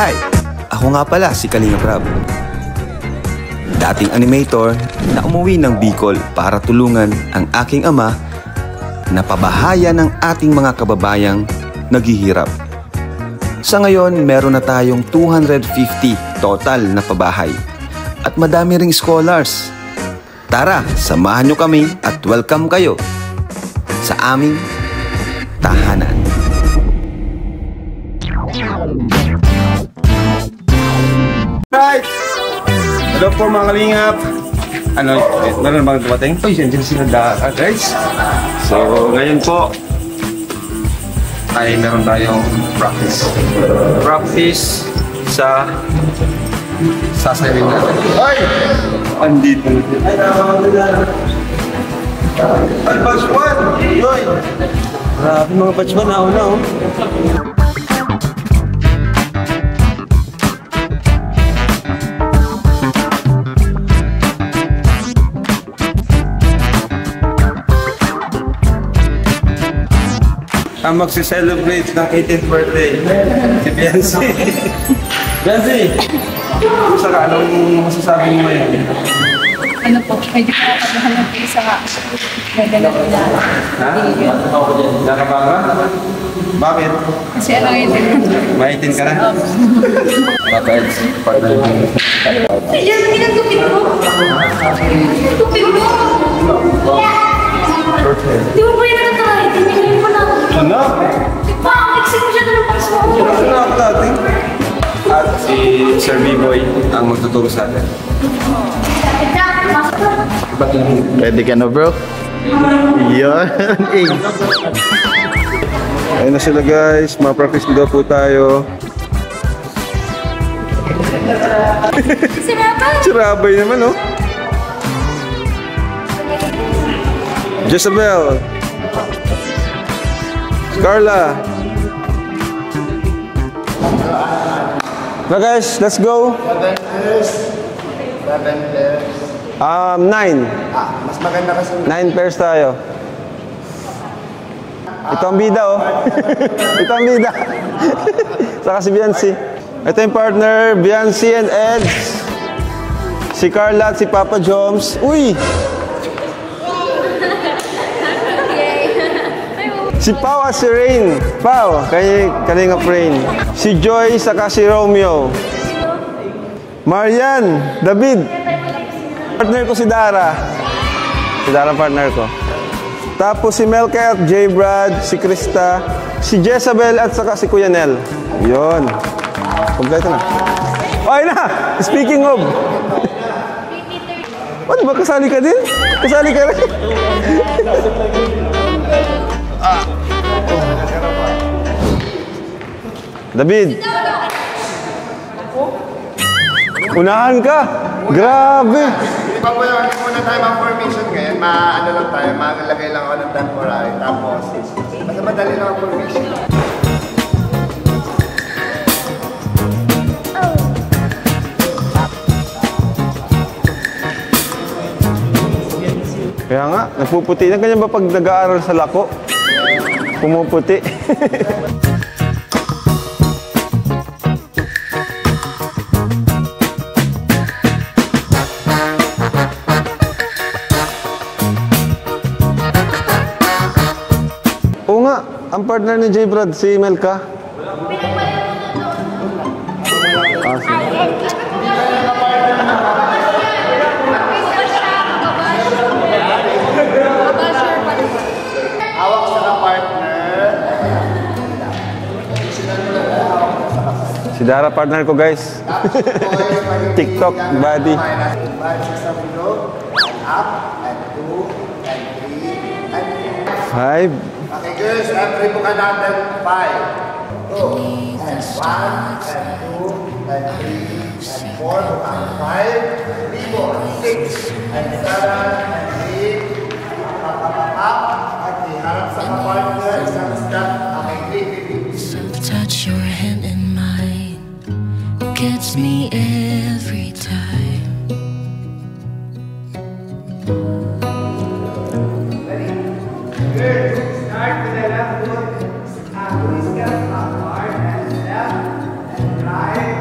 Hi! Ako nga pala si Kalinga Prab. Dating animator na umuwi ng Bicol para tulungan ang aking ama na pabahayan ng ating mga kababayang naghihirap. Sa ngayon, meron na tayong 250 total na pabahay at madami ring scholars. Tara, samahan nyo kami at welcome kayo sa aming tahanan. Right! Hello po mga kalingap. Meron bang dumating? Uy, dyan sila guys. So, ngayon po ay meron tayong practice. Practice sa sasayarin natin. Ay! Andito natin. Ay, Batchman! Yoy! Grabe mga Batchman, nauna oh. Ang magsi-celebrate ng 18th birthday, si Biancy. Biancy! Kumusta ka? Anong masasabi mo ngayon? Ano po, medyo nakakagahan ng isa ka. Nagdala ko na. Ha? Nakababa? Bakit? Kasi ano ngayon? Maitin ka na? Bakit? Yan, ginagupit mo. Gupit mo. Di mo po yan natatry. Tinignan mo na. Ano? Exit mo siya doon ang paso. Ano ako natin? At si Sir B-Boy ang magtuturo sa atin. Ready ka na bro? Yun. Ayun na sila guys, ma-practice na po tayo. Sirabay naman oh. Jezebel, Carla. Now guys, let's go. 9. Mas maganda kasi 9 pairs tayo. Ito ang bida oh. Ito ang bida. Saka si Biancy. Ito yung partner, Biancy and Eds. Si Carla at si Papa Joms. Uy! Si Pau at si Rain. Pau, Kalingap Rain. Si Joy, saka si Romeo. Marian, David. Partner ko si Dara. Si Dara partner ko. Tapos si Melka at J. Brad, si Krista, si Jezebel at saka si Kuya Nel. Yun. Kompleto na. Okay na! Speaking of. Ano ba? Kasali ka din? Kasali ka rin? David. Unahan ka. Grabe. Hindi pa po yung muna tayo mag-formation ngayon. Maano lang tayo, magalagay lang ako ng temporary. Tapos, mas madali lang ang formation. Kaya nga, nagpuputi na. Ganyan ba pag nag-aaral sa lako? Pumuputi. Oo nga, ang partner ni J. Brad, si Melka. Hawak sa partner. Si Dara partner ko guys. TikTok buddy. Up, and 2, and 3, and 5. Okay, girls, every book natin 5. 2, and 1, and 2, and 3, and 4, and 5, 6, and 7, and 8, up, okay, harap sa partner, isang step, okay, 3, Touch your hand in mine, gets me every time. Good. Start with the left foot. Twist up, forward and left and right.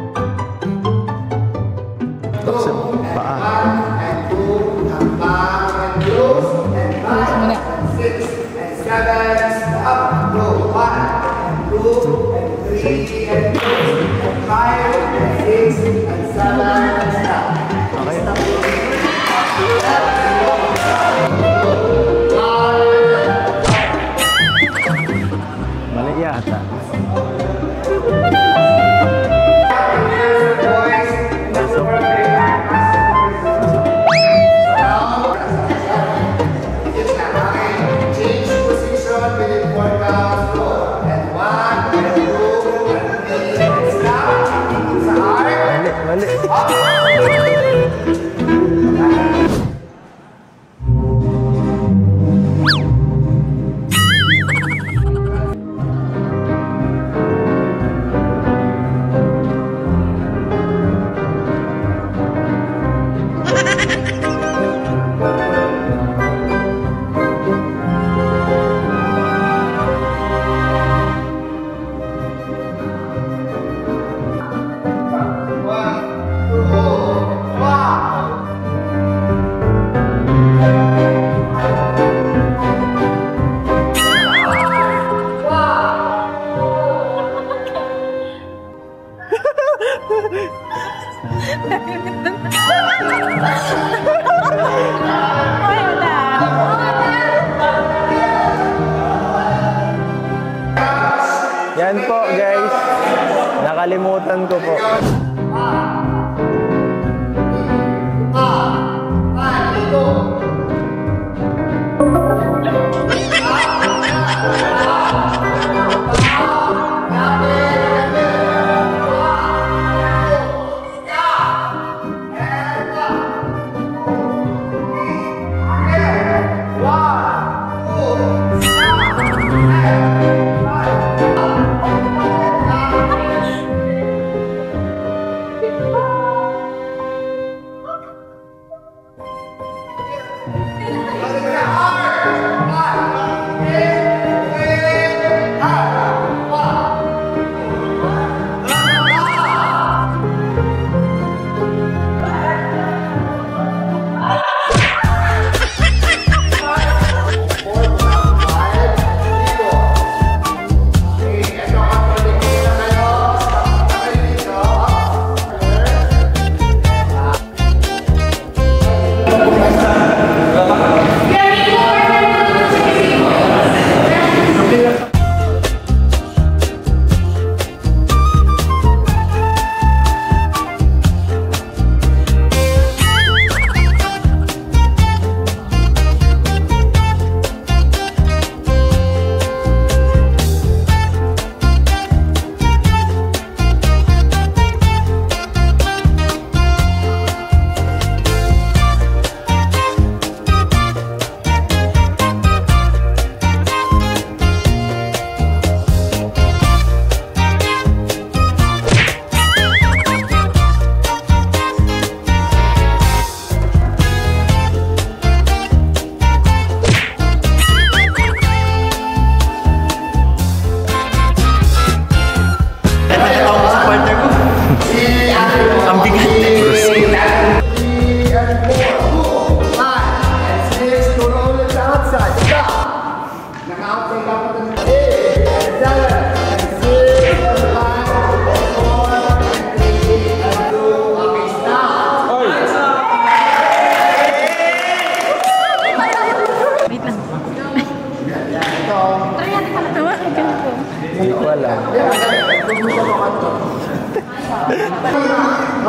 Mali yata. Yan po guys, nakalimutan ko po.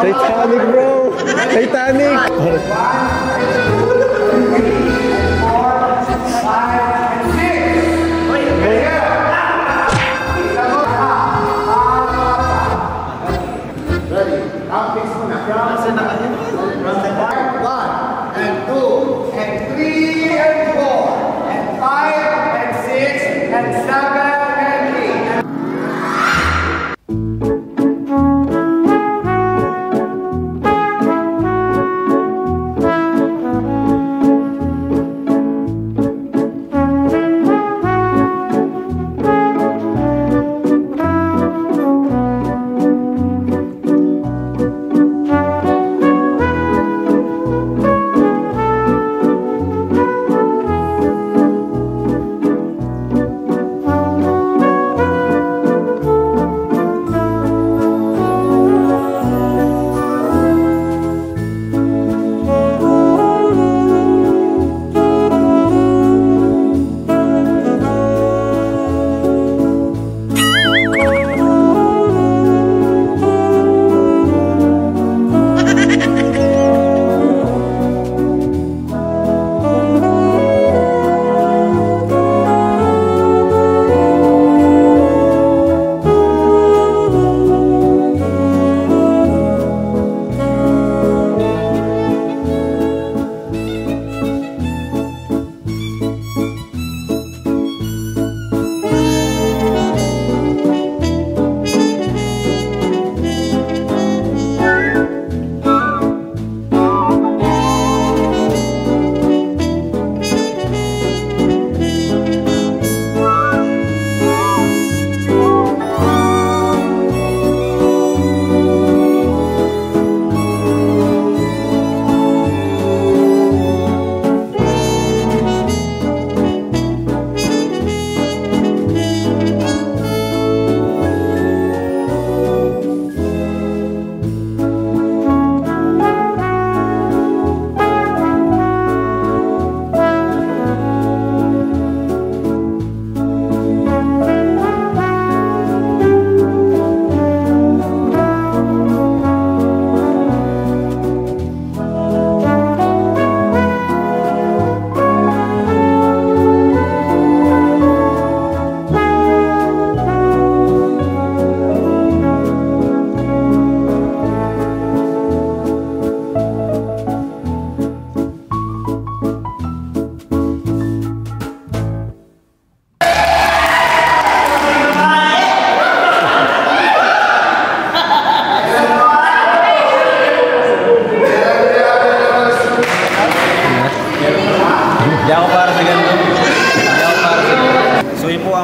Titanic, bro! Titanic!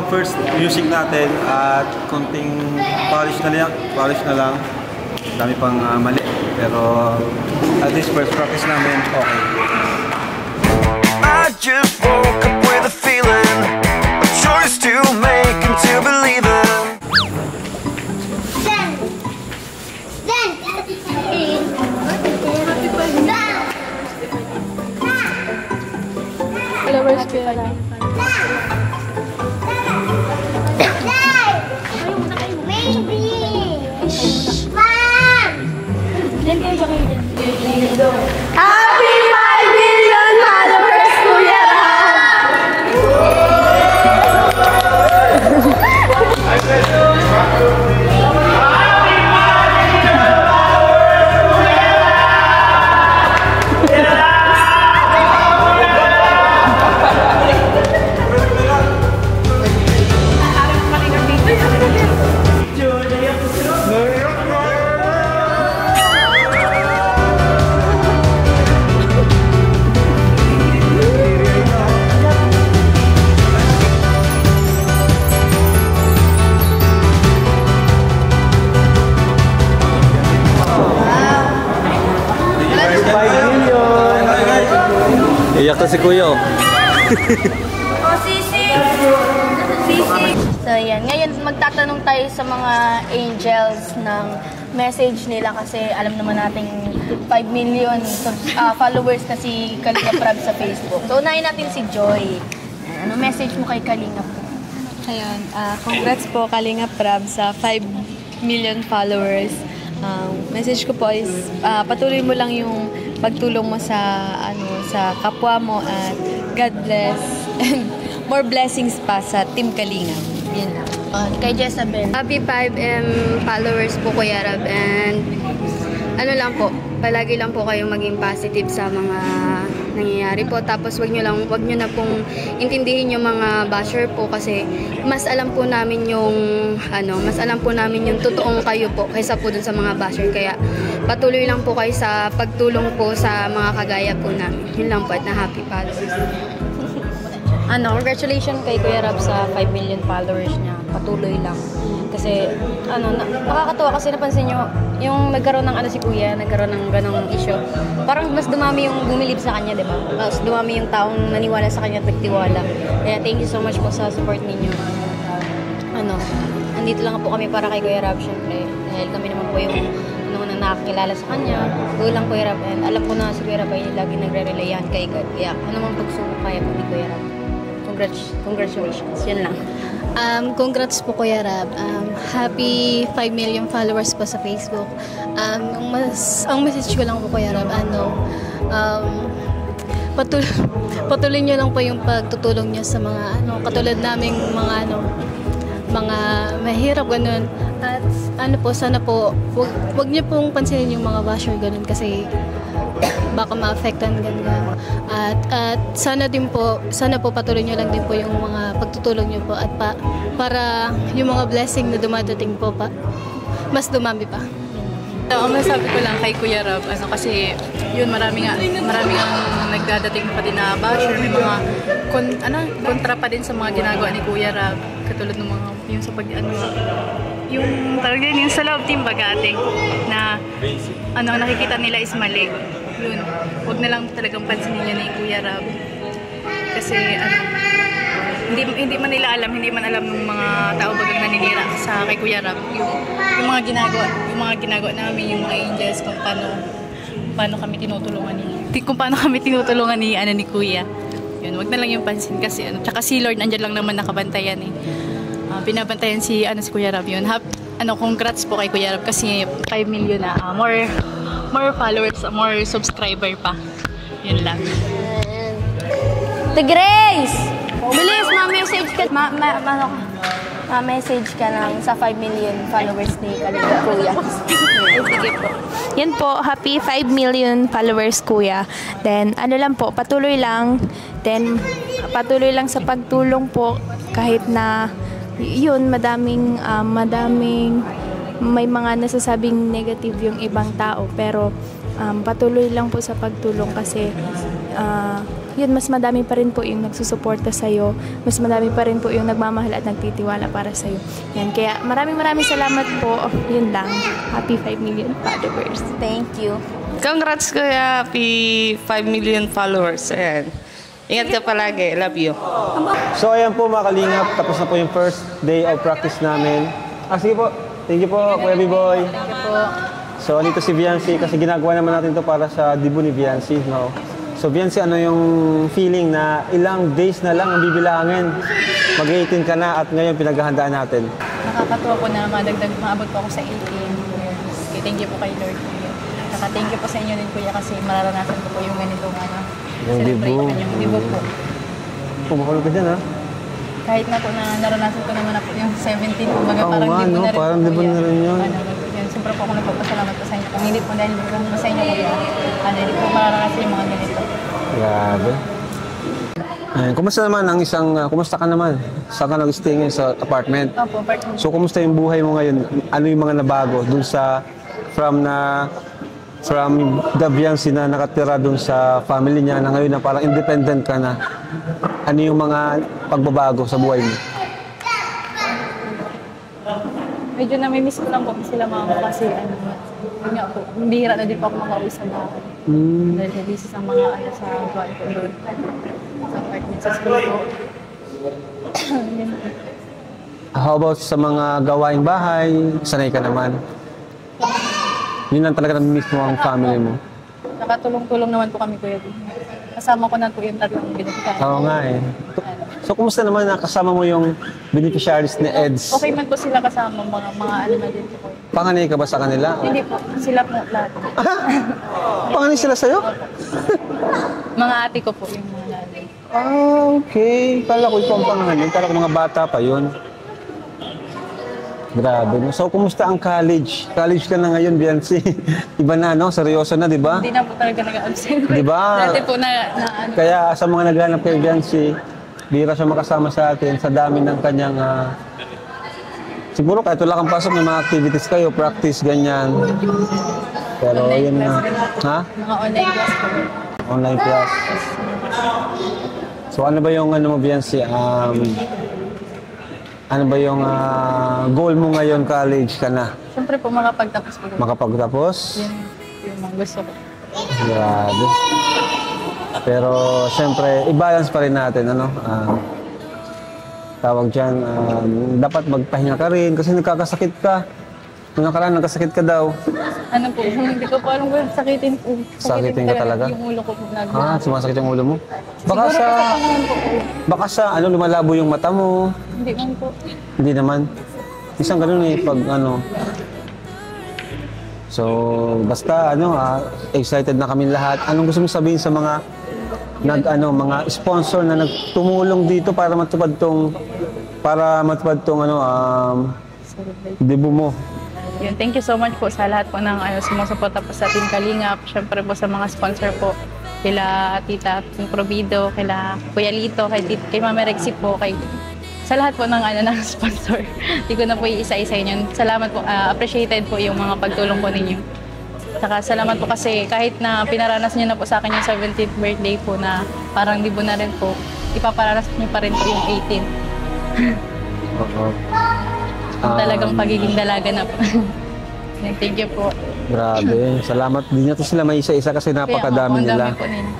First music natin at konting polish na lang. Dami pang mali, pero at least first practice namin okay. I just woke up with a feeling, a choice to make and to believe in. Followers ko yun. Happy 5 million followers, Kuya Iyak na si Kuya. So yan, ngayon magtatanong tayo sa mga angels ng message nila kasi alam naman nating 5 million followers na si Kalinga Prab sa Facebook. So unahin natin si Joy. Ano message mo kay Kalinga Prab? Ayun, congrats po Kalinga Prab sa 5 million followers. Message ko po is patuloy mo lang yung pagtulong mo sa sa kapwa mo at God bless and more blessings pa sa Team Kalinga. Yan lang. Kay Jezabel. Happy 5M followers po Kuya Rab, and ano lang po, palagi lang po kayong maging positive sa mga nangyayari po. Tapos wag nyo na pong intindihin yung mga basher po, kasi mas alam po namin yung totoong kayo po kaysa po dun sa mga basher. Kaya patuloy lang po kayo sa pagtulong po sa mga kagaya po namin. Yun lang po, at na happy followers. Congratulations kay Kuya Rab sa 5 million followers niya. Patuloy lang. Kasi, nakakatuwa kasi napansin nyo, yung nagkaroon ng si Kuya, nagkaroon ng ganong issue. Parang mas dumami yung bumilib sa kanya, di ba? Mas dumami yung taong naniwala sa kanya at nagtiwala. Kaya thank you so much po sa support ninyo. Andito lang po kami para kay Kuya Rab, syempre. Dahil kami naman po yung nang nakakilala sa kanya. Go lang Kuya Rab. And alam ko na si Kuya Rab ay lagi nagre-relayan kay God. Kaya anumang pagsubok kaya po ni Kuya Rab. Congratulations. Yan lang. Congrats po Kuya Rab. Happy 5 million followers po sa Facebook. Ang message ko lang po Kuya Rab, patuloy niyo lang po yung pagtutulong niyo sa mga katulad naming mga mahirap ganun. At sana po wag niyo pong pansinin yung mga basher ganun, kasi baka ma-affectan ganun. At sana po patuloy niyo lang din po yung mga pagtutulong niyo po, at para yung mga blessing na dumadating po mas dumami pa. Ang masabi ko lang kay Kuya Rab, kasi yun, marami nga nagdadating pa din na basher, may mga kontra pa din sa mga ginagawa ni Kuya Rab, katulad ng mga yung sa yung talaga yung sa love team bagating na nakikita nila is mali. Yun, wag na lang talagang pansinin niya ni Kuya Rab, kasi hindi man alam ng mga tao bagang naninira sa kay Kuya Rab yung mga ginagawa namin, yung mga angels, kung paano kami tinutulungan ni Kuya. Yun, wag na lang yung pansin, kasi tsaka si Lord nandiyan lang naman nakabantayan binabantayan si Kuya Rab. Yun, congrats po kay Kuya Rab, kasi 5 million na more followers, more subscriber pa. Yun lang. The Grace! Bilis, ma-message ka. Ma-message ka lang sa 5 million followers ni Kalinga Kuya. Sige po. Yan po, happy 5 million followers Kuya. Then, patuloy lang. Then, patuloy lang sa pagtulong po, kahit na yun, madaming may mga nasasabing negative yung ibang tao, pero patuloy lang po sa pagtulong, kasi yun, mas madami pa rin po yung nagsusuporta sa'yo, mas madami pa rin po yung nagmamahal at nagtitiwala para sa'yo. Yan, kaya maraming salamat po. Yun lang. Happy 5 million followers. Thank you. Congrats Kuya, happy 5 million followers. Ayan. Ingat ka palagi. Love you. So ayan po mga kalingap, tapos na po yung first day of practice namin. Sige po. Thank you po, Kuya B-Boy. Thank you po. So andito si Viancy, kasi ginagawa naman natin to para sa debut ni Viancy, no? So Viancy, yung feeling na ilang days na lang ang bibilangin? Mag-18 ka na at ngayon pinaghahandaan natin. Nakakatuwa po na maabot po ako sa 18. Okay, thank you po kay Lord Kuya. Thank you po sa inyo din Kuya, kasi mararanasan ko po yung ganitong yung debut. Yung debut po. Pumakulo ka dyan, ha? Kahit na po na naranasan ko naman na po yung 17, kumbaga parang debut na rin po. Parang debut na rin yun. Siyempre po ako nagpapasalamat po sa inyo. Kung hindi po dahil po sa inyo Kuya, hindi po mararanasan yung mga ganito. Grabe. Kumusta naman kumusta ka naman? Saan ka nag-stay ngayon sa apartment? Opo, apartment. So, kumusta yung buhay mo ngayon? Ano yung mga nabago dun sa from the Viancy na nakatira dun sa family niya, na ngayon na parang independent ka na? Ano yung mga pagbabago sa buhay mo? Medyo namimiss ko lang po sila mama, kasi yun nga po, bihira na din po ako makauwi sa bahay. Dahil busy sa mga sa buwan ko doon. Sa apartment, sa school ko. How about sa mga gawaing bahay? Sanay ka naman? Yun lang talaga namimiss mo ang family mo? Nakatulong-tulong naman po kami Kuya. Kasama ko na po yung tatlong binukita. Oo nga eh. So, kumusta naman nakasama mo yung beneficiaries ni EDS? Okay man po sila kasama, mga ano na din po. Panganay ka ba sa kanila? Hindi po, sila po lahat. Panganay sila sa'yo? Mga ate ko po yung mga nanay. Okay. Kala ko ito ang panganay. Kala ko mga bata pa yun. Grabe. So, kumusta ang college? College ka na ngayon, Biancy. Iba na, no? Seryoso na, di ba? Hindi na po talaga nag-absent. Di ba? Dati po na ano. Kaya sa mga naghanap kay Biancy, bira siya makasama sa atin sa dami ng kanyang... siguro kahit wala kang pasok, may mga activities kayo, practice, ganyan. Pero Online yun na. class. Ha? Mga online class po. Online class. So ano ba yung ano mo, Biancy? Ano ba yung goal mo ngayon, college ka na? Siyempre po makapagtapos po. Makapagtapos? Yung mga gusto ko. Grabe. Pero siyempre, i-balance pa rin natin, ano? Tawag dyan, dapat magpahinga ka rin kasi nagkakasakit ka. Nung nakaraan, nagkasakit ka daw. Ano po, hindi ko po alam kung sakitin po. Sakitin ka talaga? Yung ulo ko po. Sumasakit yung ulo mo? Siguro Baka sa ano, lumalabo yung mata mo. Hindi man po. Hindi naman. Isang ganun pag ano. So, basta excited na kami lahat. Anong gusto mo sabihin sa mga mga sponsor na nagtumulong dito para matupad tong debut mo? Yun, thank you so much po sa lahat po ng sumusuporta po sa Team Kalingap. Siyempre po sa mga sponsor po. Kila Tita Provido, kila Kuya Lito, kay Mama Rexy po, sa lahat po ng ng sponsor. Hindi ko na po iisa-isa yun. Salamat po, appreciated po yung mga pagtulong po ninyo. Saka salamat po kasi kahit na pinaranas niyo na po sa akin yung 17th birthday po na parang libo na rin po, ipaparanas niyo pa rin po yung 18. Oo. Talagang pagiging dalaga na po. Thank you po. Grabe. Salamat. Di na to sila may isa-isa kasi napakadami nila. Po nila.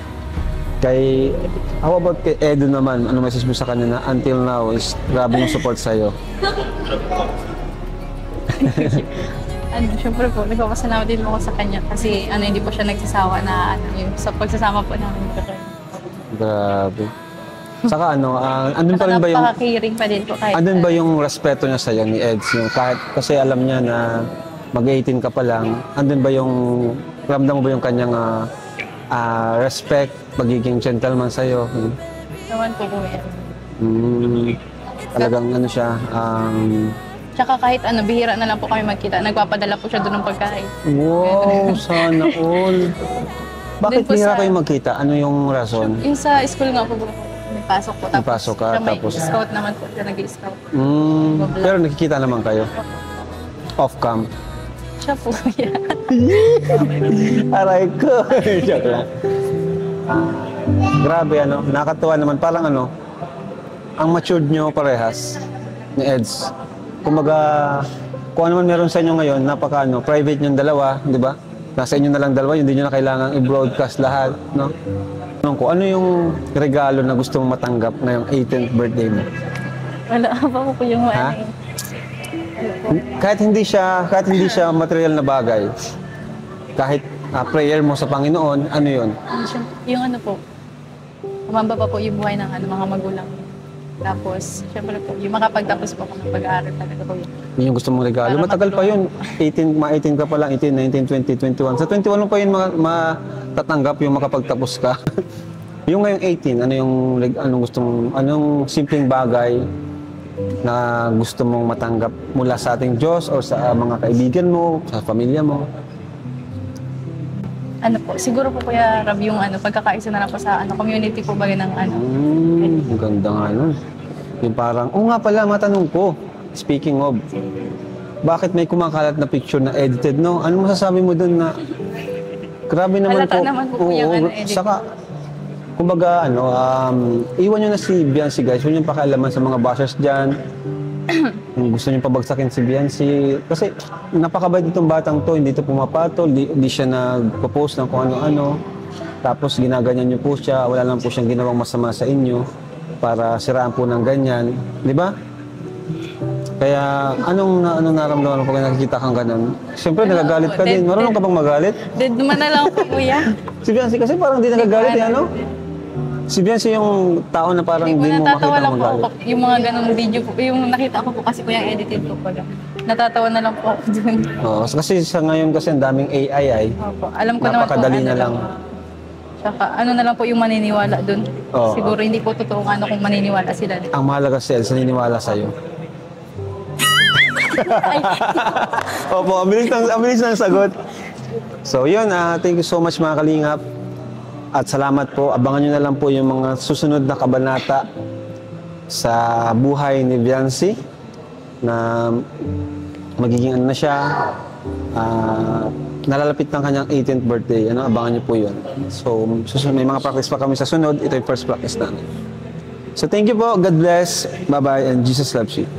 How about kay Edo naman? Ano message mo sa kanya na until now is grabe yung support sa'yo? Siyempre po, nagpapasalamat din po ako sa kanya kasi hindi po siya nagsasawa na yung sa pagsasama po namin. Grabe. Saka andun pa rin ba yung... Napaka-caring pa din po kahit... Andun ba yung respeto niya sa'yo ni Eds? Kahit kasi alam niya na mag-18 ka pa lang, andun ba yung... Ramdam mo ba yung kanyang respect, pagiging gentleman sa'yo? Naman po po yan. Talagang siya... Tsaka kahit bihira na lang po kami magkita, nagpapadala po siya doon ng pagkain. Wow, sana all. Bakit bihira kayo magkita? Ano yung rason? Yung sa school nga po, may pasok po. May pasok ka, tapos... scout naman po, siya nag-i-scout. Pero nakikita naman kayo? Off-cam? Siya po, yan. Aray ko! Joke lang. Grabe, nakakatuwa naman. Parang ang matured nyo parehas ni Eds. Kumbaga, kung ano man meron sa inyo ngayon, private nyo dalawa, di ba? Nasa inyo na lang dalawa, hindi nyo na kailangan i-broadcast lahat, no? Ano yung regalo na gusto mong matanggap ngayong 18th birthday mo? Wala pa po yung Kahit hindi siya material na bagay, kahit prayer mo sa Panginoon, ano yun? Yung po, umamba pa po yung buhay ng mga magulang. Tapos, syempre po, yung makapagtapos po kung pag-aaral talaga po yun. Yun yung gusto mong regalo. Matagal pa yun. 18 ka pa lang, 18, 19, 20, 21. Sa 21 mo pa yun matatanggap yung makapagtapos ka. Yung ngayong 18, anong simpleng bagay na gusto mong matanggap mula sa ating Diyos o sa mga kaibigan mo, sa pamilya mo? Siguro po Kuya Rab, yung pagkakaisa na lang po sa community po bagay ng Ang ganda nga nun. Yung parang, nga pala, matanong ko. Speaking of, bakit may kumakalat na picture na edited, no? Ano masasabi mo dun na, grabe naman halata po. naman po yung edit. Saka, kumbaga, iwan nyo na si Biancy, guys. Huwag nyo pakialaman sa mga bashers dyan. Kung gusto niyo pabagsakin si Biancy, kasi napakabait itong batang to, hindi to pumapatol, hindi siya nagpo-post ng kung ano-ano. Tapos ginaganyan niyo po siya, wala lang po siyang ginawang masama sa inyo para siraan po ng ganyan, di ba? Kaya anong naramdaman mo pag nakikita kang ganun? Siyempre nagagalit ka din. Marunong ka bang magalit? Dead naman na lang po, Kuya. Si Biancy kasi parang hindi nagagalit, Si Biancy yung tao na parang Hindi hindi ko mo natatawa makita lang po magalit. ako. Yung mga ganong video po, yung nakita ko po kasi po yung edited po pala. Natatawa na lang po ako dun. Oo, kasi sa ngayon kasi ang daming AI ay. Opo. Alam ko naman po. Napakadali na lang. Tsaka ano na lang po yung maniniwala dun. Oo. Siguro hindi po totoo kung kung maniniwala sila. Ang mahalaga sila, naniniwala sa'yo. Opo, ang bilis ng sagot. So yun, thank you so much mga kalingap. At salamat po. Abangan nyo na lang po yung mga susunod na kabanata sa buhay ni Biancy na magiging ano na siya, nalalapit ng kanyang 18th birthday. Abangan nyo po yun. So may mga practice pa kami sa sunod. Ito yung first practice namin. So thank you po. God bless. Bye-bye and Jesus loves you.